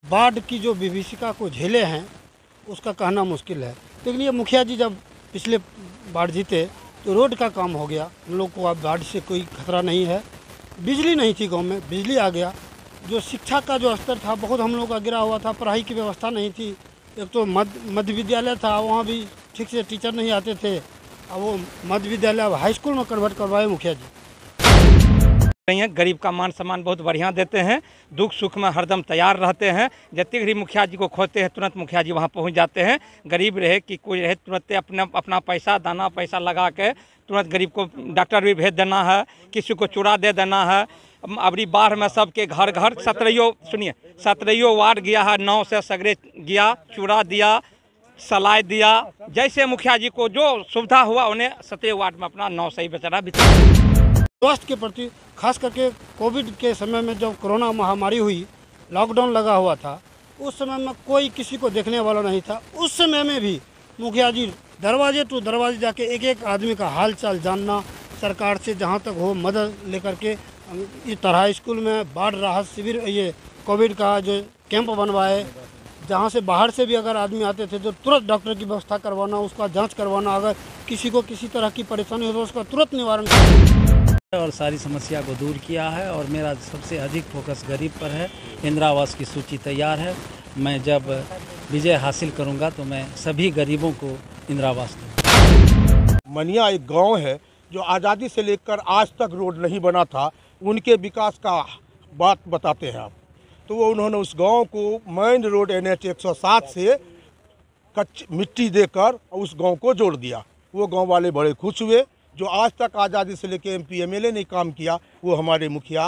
बाढ़ की जो विभीषिका को झेले हैं उसका कहना मुश्किल है। लेकिन ये मुखिया जी जब पिछले बाढ़ जीते तो रोड का काम हो गया, हम लोग को अब बाढ़ से कोई खतरा नहीं है। बिजली नहीं थी गांव में, बिजली आ गया। जो शिक्षा का जो स्तर था बहुत हम लोग का गिरा हुआ था, पढ़ाई की व्यवस्था नहीं थी। एक तो मध्य विद्यालय था, वहाँ भी ठीक से टीचर नहीं आते थे। अब वो मध्य विद्यालय हाई स्कूल में कन्वर्ट करवाए मुखिया जी। गरीब का मान सम्मान बहुत बढ़िया देते हैं, दुख सुख में हरदम तैयार रहते हैं। जितने गरीब मुखिया जी को खोजते हैं तुरंत मुखिया जी वहाँ पहुँच जाते हैं। गरीब रहे कि कोई रहे, तुरंत अपना पैसा दाना पैसा लगा के तुरंत गरीब को डॉक्टर भी भेज देना है, किसी को चूड़ा दे देना है। अबरी बाढ़ में सबके घर घर 17 वार्ड गया है, 9 से सगरे गया, चूड़ा दिया, सलाई दिया। जैसे मुखिया जी को जो सुविधा हुआ उन्हें 17 वार्ड में अपना 9 से ही बेचारा बिता। स्वास्थ्य के प्रति खास करके कोविड के समय में जब कोरोना महामारी हुई, लॉकडाउन लगा हुआ था, उस समय में कोई किसी को देखने वाला नहीं था। उस समय में भी मुखिया जी दरवाजे टू दरवाजे जाके एक एक आदमी का हाल चाल जानना, सरकार से जहाँ तक हो मदद लेकर के इस तरह स्कूल में बाढ़ राहत शिविर, ये कोविड का जो कैंप बनवाए, जहाँ से बाहर से भी अगर आदमी आते थे तो तुरंत डॉक्टर की व्यवस्था करवाना, उसका जांच करवाना, अगर किसी को किसी तरह की परेशानी हो तो उसका तुरंत निवारण और सारी समस्या को दूर किया है। और मेरा सबसे अधिक फोकस गरीब पर है। इंदिरा आवास की सूची तैयार है। मैं जब विजय हासिल करूंगा तो मैं सभी गरीबों को इंदिरा आवास दूंगा। मनिया एक गांव है जो आज़ादी से लेकर आज तक रोड नहीं बना था, उनके विकास का बात बताते हैं आप। तो वो उन्होंने उस गांव को मेन रोड NH 107 से मिट्टी देकर उस गांव को जोड़ दिया। वो गांव वाले बड़े खुश हुए। जो आज तक आज़ादी से लेकर MP MLA ने काम किया वो हमारे मुखिया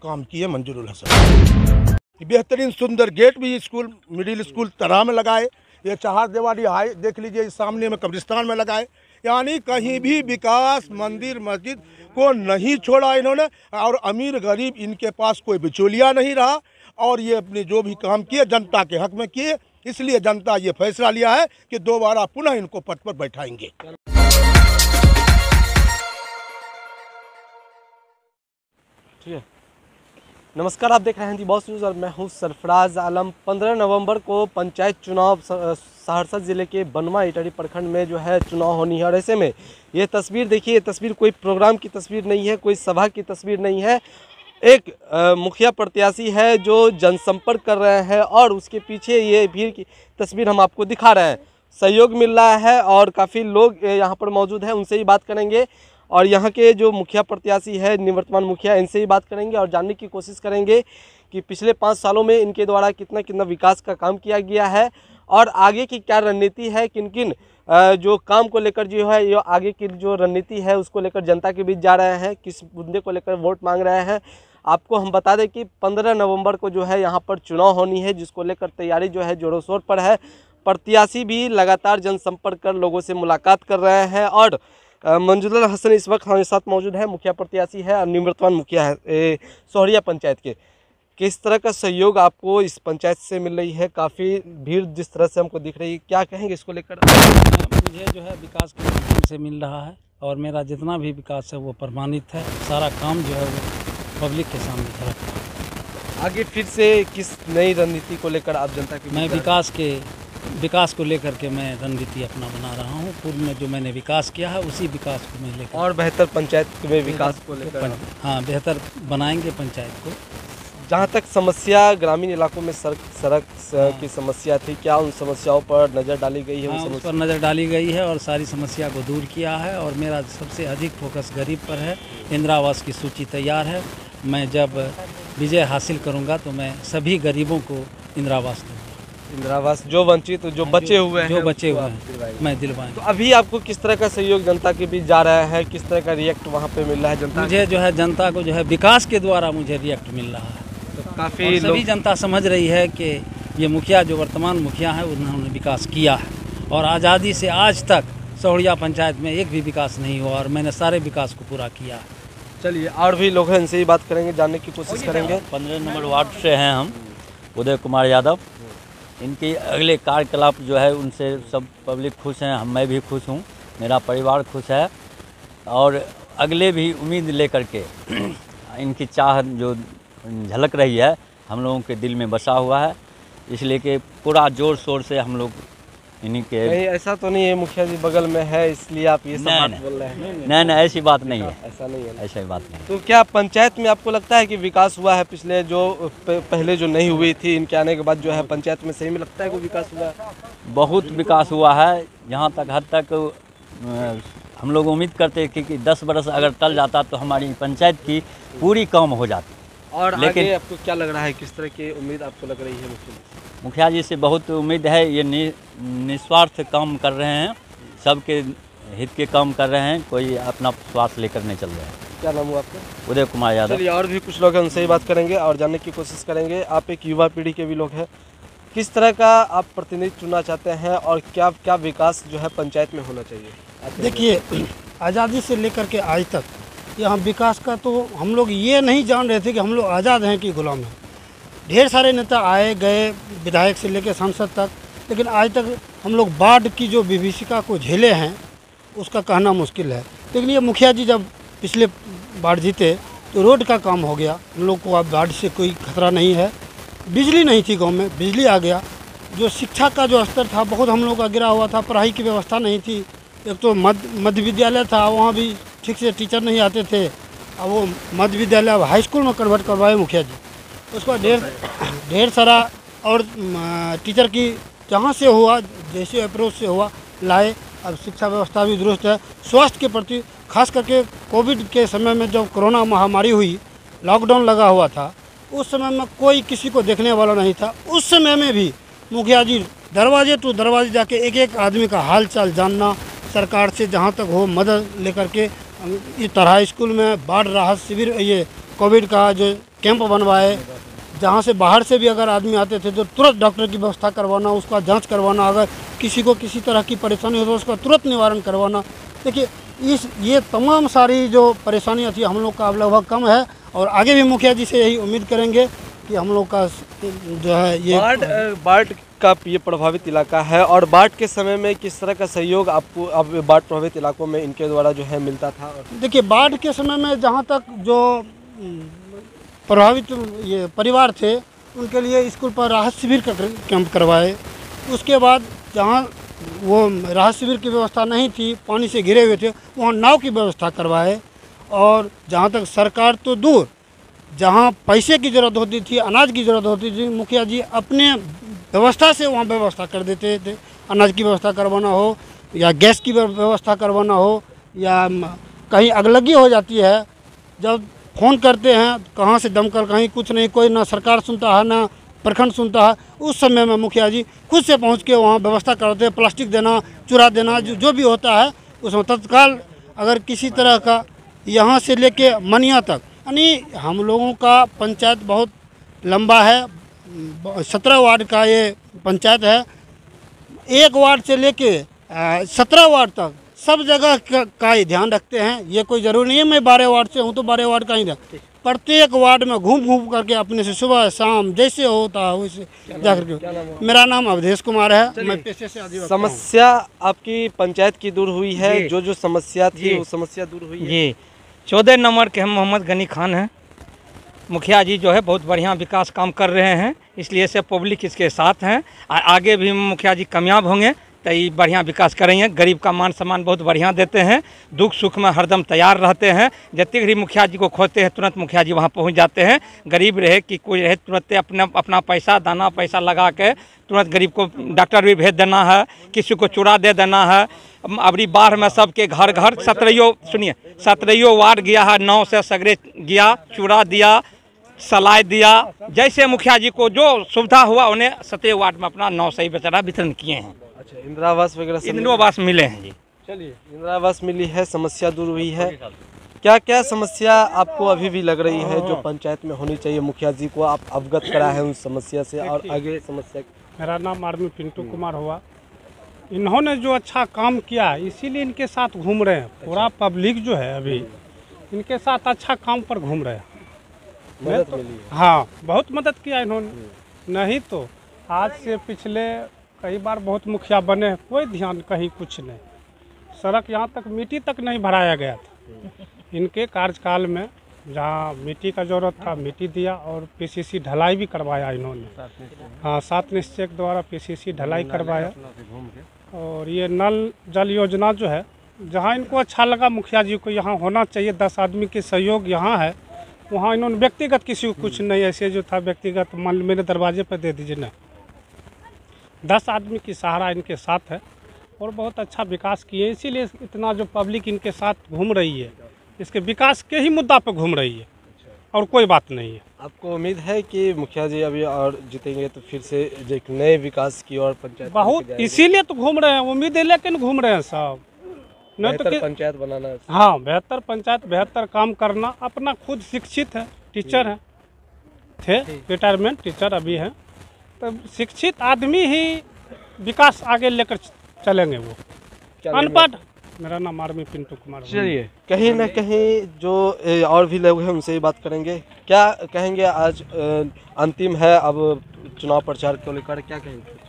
काम किए, मंजूरुल हसन। बेहतरीन सुंदर गेट भी स्कूल मिडिल स्कूल तरह में लगाए। ये 4 दीवारी हाई देख लीजिए, सामने में कब्रिस्तान में लगाए। यानी कहीं भी विकास मंदिर मस्जिद को नहीं छोड़ा इन्होंने। और अमीर गरीब इनके पास कोई बिचौलिया नहीं रहा। और ये अपने जो भी काम किए जनता के हक में किए, इसलिए जनता ये फैसला लिया है कि दोबारा पुनः इनको पद पर बैठाएंगे। ठीक है, नमस्कार, आप देख रहे हैं दी बॉस न्यूज़ और मैं हूं सरफराज आलम। 15 नवंबर को पंचायत चुनाव सहरसा ज़िले के बनवा इटहरी प्रखंड में जो है चुनाव होनी है। और ऐसे में ये तस्वीर देखिए, ये तस्वीर कोई प्रोग्राम की तस्वीर नहीं है, कोई सभा की तस्वीर नहीं है। एक मुखिया प्रत्याशी है जो जनसंपर्क कर रहे हैं और उसके पीछे ये भीड़ की तस्वीर हम आपको दिखा रहे हैं। सहयोग मिल रहा है और काफ़ी लोग यहाँ पर मौजूद हैं, उनसे ही बात करेंगे। और यहाँ के जो मुखिया प्रत्याशी है, निवर्तमान मुखिया, इनसे ही बात करेंगे और जानने की कोशिश करेंगे कि पिछले 5 सालों में इनके द्वारा कितना विकास का काम किया गया है और आगे की क्या रणनीति है, किन किन जो काम को लेकर जो है ये आगे की जो रणनीति है उसको लेकर जनता के बीच जा रहे हैं, किस मुद्दे को लेकर वोट मांग रहे हैं। आपको हम बता दें कि 15 नवंबर को जो है यहाँ पर चुनाव होनी है, जिसको लेकर तैयारी जो है जोरों शोर पर है। प्रत्याशी भी लगातार जनसंपर्क कर लोगों से मुलाकात कर रहे हैं। और मंजूरुल हसन इस वक्त हमारे साथ मौजूद है, मुखिया प्रत्याशी है और निवर्तमान मुखिया है सोहरिया पंचायत के। किस तरह का सहयोग आपको इस पंचायत से मिल रही है? काफ़ी भीड़ जिस तरह से हमको दिख रही है, क्या कहेंगे इसको लेकर? मुझे जो है विकास के माध्यम से मिल रहा है और मेरा जितना भी विकास है वो प्रमाणित है। सारा काम जो है वो पब्लिक के सामने रखा है। आगे फिर से किस नई रणनीति को लेकर आप जनता की? मैं विकास को लेकर के मैं रणनीति अपना बना रहा हूँ। पूर्व में जो मैंने विकास किया है उसी विकास को मैं लेकर और बेहतर पंचायत में विकास को लेकर, हाँ, बेहतर बनाएंगे पंचायत को। जहाँ तक समस्या ग्रामीण इलाकों में सड़क की समस्या थी, क्या उन समस्याओं पर नज़र डाली गई है? हाँ, उस पर नज़र डाली गई है और सारी समस्या को दूर किया है। और मेरा सबसे अधिक फोकस गरीब पर है। इंदिरा आवास की सूची तैयार है। मैं जब विजय हासिल करूँगा तो मैं सभी गरीबों को इंदिरा आवास दूँगा। इंदिरा आवास जो वंचित, जो बचे हुए हैं मैं दिलवाएंगे। तो अभी आपको किस तरह का सहयोग जनता के बीच जा रहा है, किस तरह का रिएक्ट वहाँ पे मिल रहा है जनता? मुझे जो है जनता को जो है विकास के द्वारा मुझे रिएक्ट मिल रहा है। तो काफ़ी सभी जनता समझ रही है कि ये मुखिया जो वर्तमान मुखिया है उन्होंने विकास किया है। और आज़ादी से आज तक सोहरिया पंचायत में एक भी विकास नहीं हुआ और मैंने सारे विकास को पूरा किया है। चलिए और भी लोग हैं, इनसे ही बात करेंगे, जानने की कोशिश करेंगे। 15 नंबर वार्ड से हैं हम, उदय कुमार यादव। इनके अगले कार्यकलाप जो है उनसे सब पब्लिक खुश हैं, मैं भी खुश हूँ, मेरा परिवार खुश है। और अगले भी उम्मीद लेकर के इनकी चाह जो झलक रही है, हम लोगों के दिल में बसा हुआ है, इसलिए कि पूरा जोर शोर से हम लोग इन्हीं के। नहीं ऐसा तो नहीं है मुखिया जी बगल में है इसलिए आप ये सब बात बोल रहे हैं? नहीं नहीं, ऐसी बात नहीं है, ऐसा नहीं है। ऐसी बात नहीं। तो क्या पंचायत में आपको लगता है कि विकास हुआ है? पिछले जो पहले जो नहीं हुई थी, इनके आने के बाद जो है पंचायत में सही में लगता है कोई विकास हुआ है? बहुत विकास हुआ है, जहाँ तक हद तक हम लोग उम्मीद करते हैं कि 10 बरस अगर टल जाता तो हमारी पंचायत की पूरी काम हो जाती। और लेकिन आगे आपको क्या लग रहा है, किस तरह की उम्मीद आपको लग रही है? मुखिया जी से बहुत उम्मीद है, ये निस्वार्थ काम कर रहे हैं, सबके हित के काम कर रहे हैं, कोई अपना स्वार्थ लेकर नहीं चल रहे हैं। क्या नाम हुआ आपका? उदय कुमार यादव। चलिए और भी कुछ लोग हैं, उनसे ही बात करेंगे और जानने की कोशिश करेंगे। आप एक युवा पीढ़ी के भी लोग हैं, किस तरह का आप प्रतिनिधि चुनना चाहते हैं और क्या क्या विकास जो है पंचायत में होना चाहिए? देखिए, आज़ादी से लेकर के आज तक यहाँ विकास का तो हम लोग ये नहीं जान रहे थे कि हम लोग आज़ाद हैं कि गुलाम हैं। ढेर सारे नेता आए गए, विधायक से लेकर सांसद तक, लेकिन आज तक हम लोग बाढ़ की जो विभीषिका को झेले हैं उसका कहना मुश्किल है। लेकिन ये मुखिया जी जब पिछले बाढ़ जीते तो रोड का काम हो गया, हम लोग को अब बाढ़ से कोई खतरा नहीं है। बिजली नहीं थी गांव में, बिजली आ गया। जो शिक्षा का जो स्तर था बहुत हम लोग का गिरा हुआ था, पढ़ाई की व्यवस्था नहीं थी। एक तो मध्य विद्यालय था, वहाँ भी ठीक से टीचर नहीं आते थे। अब वो मध्य विद्यालय अब हाई स्कूल में कन्वर्ट करवाए मुखिया जी। उसका ढेर सारा और टीचर की जहाँ से हुआ, जैसे अप्रोच से हुआ लाए। अब शिक्षा व्यवस्था भी दुरुस्त है। स्वास्थ्य के प्रति खास करके कोविड के समय में जब कोरोना महामारी हुई, लॉकडाउन लगा हुआ था, उस समय में कोई किसी को देखने वाला नहीं था। उस समय में भी मुखिया जी दरवाजे टू दरवाजे जाके एक एक आदमी का हाल चाल जानना, सरकार से जहाँ तक हो मदद लेकर के इस तरह स्कूल में बाढ़ राहत शिविर, ये कोविड का जो कैंप बनवाए, जहाँ से बाहर से भी अगर आदमी आते थे तो तुरंत डॉक्टर की व्यवस्था करवाना, उसका जांच करवाना, अगर किसी को किसी तरह की परेशानी हो तो उसका तुरंत निवारण करवाना। देखिए ये तमाम सारी जो परेशानियाँ थी हम लोग का अब लगभग कम है और आगे भी मुखिया जी से यही उम्मीद करेंगे कि हम लोग का जो है ये बाढ़ का ये प्रभावित इलाका है। और बाढ़ के समय में किस तरह का सहयोग आपको अब बाढ़ प्रभावित इलाकों में इनके द्वारा जो है मिलता था? देखिए, बाढ़ के समय में जहाँ तक जो प्रभावित ये परिवार थे उनके लिए स्कूल पर राहत शिविर का कैंप करवाए। उसके बाद जहाँ वो राहत शिविर की व्यवस्था नहीं थी, पानी से घिरे हुए थे, वहाँ नाव की व्यवस्था करवाए। और जहाँ तक सरकार तो दूर, जहाँ पैसे की ज़रूरत होती थी, अनाज की ज़रूरत होती थी, मुखिया जी अपने व्यवस्था से वहाँ व्यवस्था कर देते थे। अनाज की व्यवस्था करवाना हो या गैस की व्यवस्था करवाना हो या कहीं अगलगी हो जाती है, जब फ़ोन करते हैं कहाँ से दमकल, कहीं कुछ नहीं, कोई ना सरकार सुनता है ना प्रखंड सुनता है, उस समय में मुखिया जी खुद से पहुँच के वहाँ व्यवस्था करते हैं। प्लास्टिक देना, चूरा देना, जो भी होता है उसमें तत्काल, अगर किसी तरह का यहाँ से लेके मनिया तक, यानी हम लोगों का पंचायत बहुत लंबा है। 17 वार्ड का ये पंचायत है। एक वार्ड से लेके 17 वार्ड तक सब जगह का ही ध्यान रखते हैं। ये कोई ज़रूरी नहीं है मैं 12 वार्ड से हूँ तो 12 वार्ड का ही रखते, प्रत्येक वार्ड में घूम घूम करके अपने से सुबह शाम जैसे होता है वैसे जा करके। मेरा नाम अवधेश कुमार है, मैं पेशे से आदिवासी। समस्या आपकी पंचायत की दूर हुई है? जो समस्या थी वो समस्या दूर हुई है? जी, 14 नंबर के हम मोहम्मद गनी खान हैं। मुखिया जी जो है बहुत बढ़िया विकास काम कर रहे हैं, इसलिए से पब्लिक इसके साथ हैं। आगे भी मुखिया जी कामयाब होंगे तो ये बढ़िया विकास करेंगे। गरीब का मान सम्मान बहुत बढ़िया देते हैं, दुख सुख में हरदम तैयार रहते हैं। जितने भी मुखिया जी को खोजते हैं तुरंत मुखिया जी वहाँ पहुँच जाते हैं। गरीब रहे कि कोई रहे, तुरंत अपना पैसा दाना पैसा लगा के तुरंत गरीब को डॉक्टर भी भेज देना है, किसी को चूड़ा दे देना है। अबरी बाढ़ में सबके घर घर 17 वार्ड गया है, 9 से सगरे गया, चूड़ा दिया, सलाई दिया, जैसे मुखिया जी को जो सुविधा हुआ उन्हें 17 वार्ड में अपना 9 से ही बेचारा वितरण किए हैं। अच्छा, इंदिरा आवास वगैरह इंदिरा आवास मिले हैं जी। चलिए, इंदिरा आवास मिली है, समस्या दूर हुई है। क्या क्या समस्या आपको अभी भी लग रही है जो पंचायत में होनी चाहिए? मुखिया जी को आप अवगत करा है उन समस्या से और आगे समस्या? मेरा नाम आर्मी पिंटू कुमार हुआ। इन्होंने जो अच्छा काम किया इसीलिए इनके साथ घूम रहे हैं। पूरा पब्लिक जो है अभी इनके साथ अच्छा काम पर घूम रहे हैं। मदद मिली है। हाँ, बहुत मदद किया इन्होंने। नहीं तो आज से पिछले कई बार बहुत मुखिया बने, कोई ध्यान कहीं कुछ नहीं। सड़क यहाँ तक मिट्टी तक नहीं भराया गया था। इनके कार्यकाल में जहाँ मिट्टी का जरूरत था मिट्टी दिया, और पीसीसी ढलाई भी करवाया इन्होंने। हाँ, 7 निश्चय के द्वारा पीसीसी ढलाई करवाया। और ये नल जल योजना जो है, जहाँ इनको अच्छा लगा मुखिया जी को यहाँ होना चाहिए, 10 आदमी के सहयोग यहाँ है, वहाँ इन्होंने व्यक्तिगत किसी को कुछ नहीं, ऐसे जो था व्यक्तिगत मान मेरे दरवाजे पर दे दीजिए ना, 10 आदमी की सहारा इनके साथ है और बहुत अच्छा विकास किए। इसीलिए इतना जो पब्लिक इनके साथ घूम रही है, इसके विकास के ही मुद्दा पर घूम रही है और कोई बात नहीं है। आपको उम्मीद है कि मुखिया जी अभी और जीतेंगे तो फिर से एक नए विकास की और पंचायत बहुत, इसीलिए तो घूम रहे हैं, उम्मीद है लेकिन घूम रहे हैं सब। नहीं तो पंचायत बनाना है। हाँ, बेहतर पंचायत, बेहतर काम करना। अपना खुद शिक्षित है, टीचर है, थे रिटायरमेंट टीचर अभी हैं, तो शिक्षित आदमी ही विकास आगे लेकर चलेंगे। वो अनपढ़, मेरा नाम आर्मी पिंटू कुमार। चलिए, कहीं ना कहीं जो और भी लोग हैं उनसे ही बात करेंगे। क्या कहेंगे, आज अंतिम है, अब चुनाव प्रचार को लेकर क्या कहेंगे?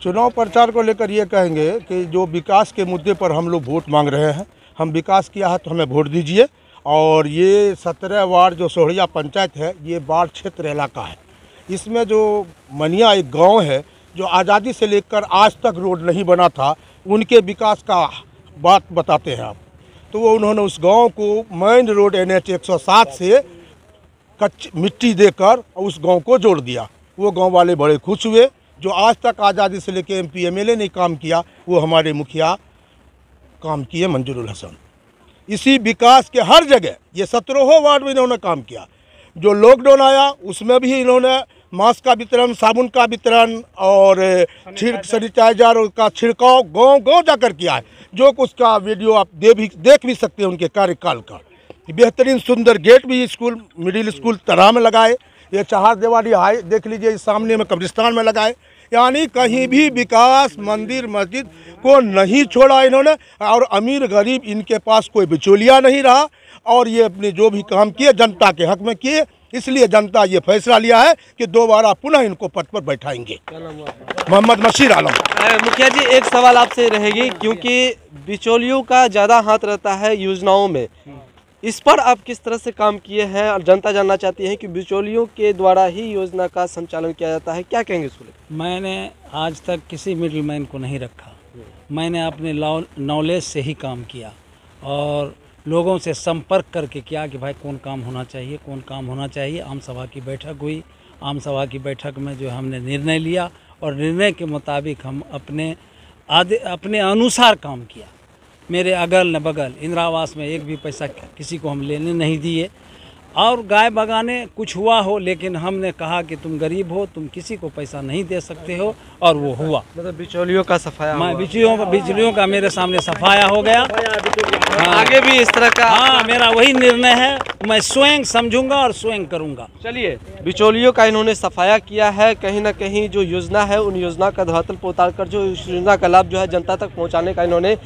चुनाव प्रचार को लेकर ये कहेंगे कि जो विकास के मुद्दे पर हम लोग वोट मांग रहे हैं, हम विकास किया है तो हमें वोट दीजिए। और ये 17 वार्ड जो सोहरिया पंचायत है, ये बाढ़ क्षेत्र इलाका है। इसमें जो मनिया एक गांव है, जो आज़ादी से लेकर आज तक रोड नहीं बना था, उनके विकास का बात बताते हैं आप। तो वो उन्होंने उस गांव को मेन रोड NH 107 से कच्ची मिट्टी देकर उस गांव को जोड़ दिया। वो गांव वाले बड़े खुश हुए। जो आज तक आज़ादी से लेकर MP MLA ने काम किया, वो हमारे मुखिया काम किए, मंजूरुल हसन। इसी विकास के हर जगह ये 17 वार्ड में इन्होंने काम किया। जो लॉकडाउन आया उसमें भी इन्होंने मास्क का वितरण, साबुन का वितरण और सैनिटाइजर का छिड़काव गांव गांव जाकर किया है। जो कुछ का वीडियो आप देख भी सकते हैं उनके कार्यकाल का। बेहतरीन सुंदर गेट भी स्कूल, मिडिल स्कूल तरह में लगाए। ये 4 दीवारी हाई देख लीजिए, इस सामने में कब्रिस्तान में लगाए। यानी कहीं भी विकास, मंदिर मस्जिद को नहीं छोड़ा इन्होंने। और अमीर गरीब इनके पास कोई बिचौलिया नहीं रहा। और ये अपने जो भी काम किए जनता के हक में किए। इसलिए जनता ये फैसला लिया है कि दोबारा पुनः इनको पद पर बैठाएंगे। मोहम्मद मशीर आलम। मुखिया जी, एक सवाल आपसे रहेगी, क्योंकि बिचौलियों का ज़्यादा हाथ रहता है योजनाओं में, इस पर आप किस तरह से काम किए हैं? और जनता जानना चाहती है कि बिचौलियों के द्वारा ही योजना का संचालन किया जाता है, क्या कहेंगे इसको? मैंने आज तक किसी मिडिल मैन को नहीं रखा। मैंने अपने नॉलेज से ही काम किया और लोगों से संपर्क करके किया कि भाई कौन काम होना चाहिए, कौन काम होना चाहिए। आम सभा की बैठक हुई, आम सभा की बैठक में जो हमने निर्णय लिया और निर्णय के मुताबिक हम अपने अनुसार काम किया। मेरे अगल न बगल इंदिरा आवास में एक भी पैसा किसी को हम लेने नहीं दिए। और गाय बगाने कुछ हुआ हो, लेकिन हमने कहा कि तुम गरीब हो, तुम किसी को पैसा नहीं दे सकते हो, और वो हुआ। मतलब बिचौलियों का सफाया, मैं बिचौलियों का मेरे सामने सफाया हो गया। आगे भी इस तरह का? हाँ, मेरा वही निर्णय है, मैं स्वयं समझूंगा और स्वयं करूंगा। चलिए, बिचौलियों का इन्होंने सफाया किया है। कहीं ना कहीं जो योजना है, उन योजना का धरातल पर उतार कर जो इस योजना का लाभ जो है जनता तक पहुँचाने का इन्होंने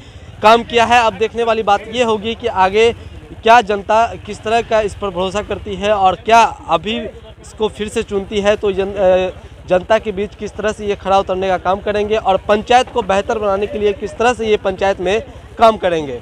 काम किया है। अब देखने वाली बात ये होगी कि आगे क्या जनता किस तरह का इस पर भरोसा करती है और क्या अभी इसको फिर से चुनती है, तो जनता के बीच किस तरह से ये खड़ा उतरने का काम करेंगे और पंचायत को बेहतर बनाने के लिए किस तरह से ये पंचायत में काम करेंगे।